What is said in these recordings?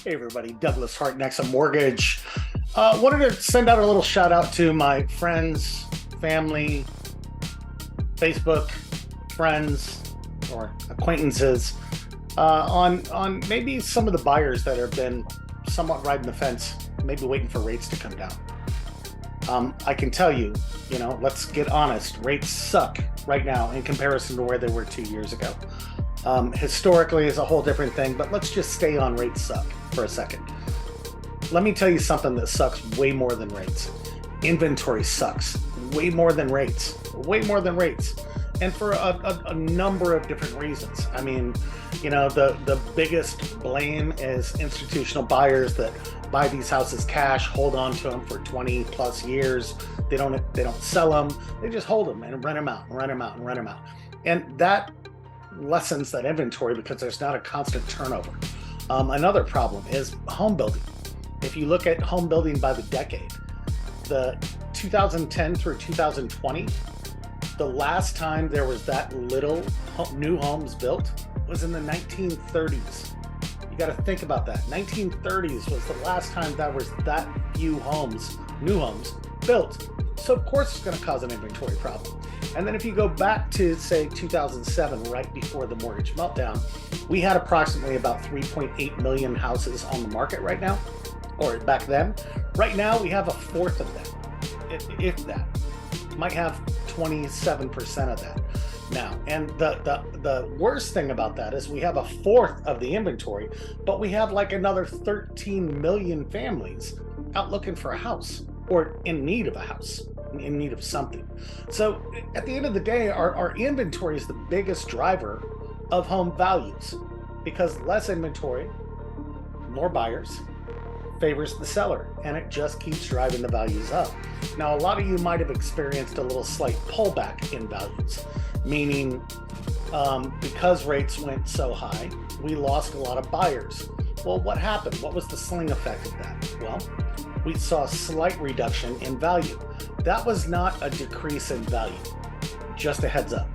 Hey everybody, Douglas Hart, Nexa Mortgage. Wanted to send out a little shout out to my friends, family, Facebook friends, or acquaintances on maybe some of the buyers that have been somewhat riding the fence, maybe waiting for rates to come down. I can tell you, let's get honest, rates suck right now in comparison to where they were 2 years ago. Historically is a whole different thing, but let's just stay on rates suck for a second. Let me tell you something that sucks way more than rates. Inventory sucks way more than rates, and for a number of different reasons. I mean, the biggest blame is institutional buyers that buy these houses cash, hold on to them for 20 plus years. They don't sell them. They just hold them and rent them out. And that lessens that inventory because there's not a constant turnover. Another problem is home building. If you look at home building by the decade, the 2010 through 2020, the last time there was that little new homes built was in the 1930s. You got to think about that. 1930s was the last time there was that few homes, new homes, built. So of course it's going to cause an inventory problem. And then if you go back to, say, 2007, right before the mortgage meltdown, we had approximately about 3.8 million houses on the market right now, or back then. Right now, we have a fourth of that, if that. Might have 27% of that now. And the worst thing about that is we have a fourth of the inventory, but we have like another 13 million families out looking for a house or in need of a house, in need of something. So at the end of the day, our inventory is the biggest driver of home values, because less inventory, more buyers, favors the seller, and it just keeps driving the values up. Now, a lot of you might have experienced a little slight pullback in values, meaning because rates went so high, we lost a lot of buyers. Well, what happened? What was the sling effect of that? Well, we saw a slight reduction in value. That was not a decrease in value, just a heads up.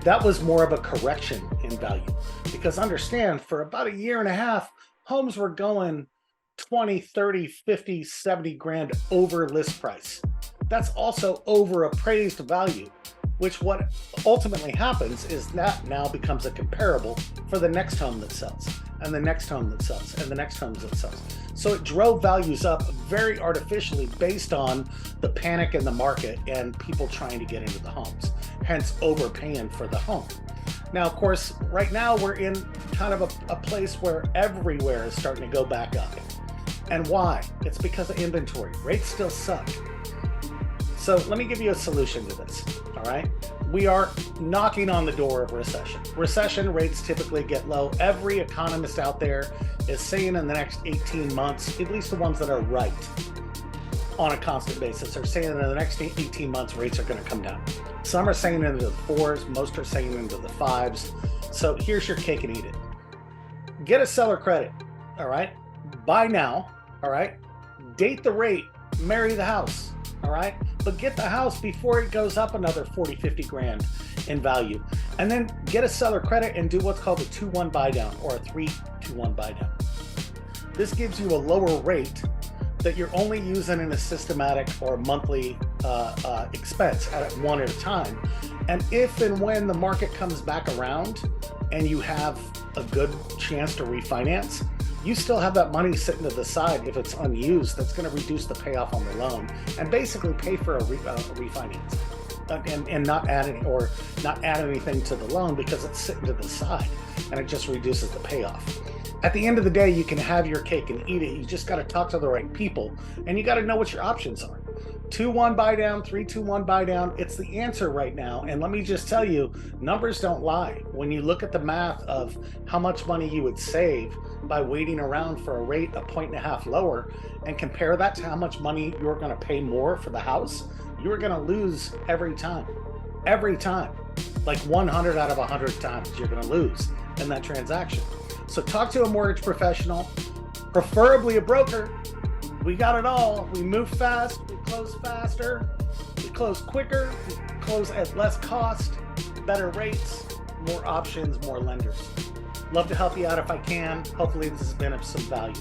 That was more of a correction in value, because understand, for about a year and a half, homes were going 20, 30, 50, 70 grand over list price. That's also over appraised value, which what ultimately happens is that now becomes a comparable for the next home that sells, and the next home that sells, and the next home that sells. So it drove values up very artificially based on the panic in the market and people trying to get into the homes, hence overpaying for the home. Now, of course, right now we're in kind of a place where everywhere is starting to go back up. And why? It's because of inventory. Rates still suck. So let me give you a solution to this, all right? We are knocking on the door of recession. Recession rates typically get low. Every economist out there is saying in the next 18 months, at least the ones that are right on a constant basis, are saying in the next 18 months rates are going to come down. Some are saying into the fours, most are saying into the fives. So here's your cake and eat it. Get a seller credit, all right? Buy now, all right? Date the rate, marry the house, all right? But get the house before it goes up another 40, 50 grand in value. And then get a seller credit and do what's called a 2-1 buy down, or a 3-2-1 buy down. This gives you a lower rate that you're only using in a systematic or monthly expense at one at a time. And if and when the market comes back around and you have a good chance to refinance, you still have that money sitting to the side if it's unused. That's going to reduce the payoff on the loan and basically pay for a refinance and not add anything to the loan, because it's sitting to the side and it just reduces the payoff. At the end of the day, you can have your cake and eat it. You just got to talk to the right people, and you got to know what your options are. 2-1 buy down, 3-2-1 buy down. It's the answer right now. And let me just tell you, numbers don't lie. When you look at the math of how much money you would save by waiting around for a rate 1.5 points lower, and compare that to how much money you're going to pay more for the house, you're going to lose every time. Every time. Like 100 out of 100 times you're going to lose in that transaction. So talk to a mortgage professional, preferably a broker. We got it all. We move fast, we close faster, we close quicker, we close at less cost, better rates, more options, more lenders. Love to help you out if I can. Hopefully this has been of some value.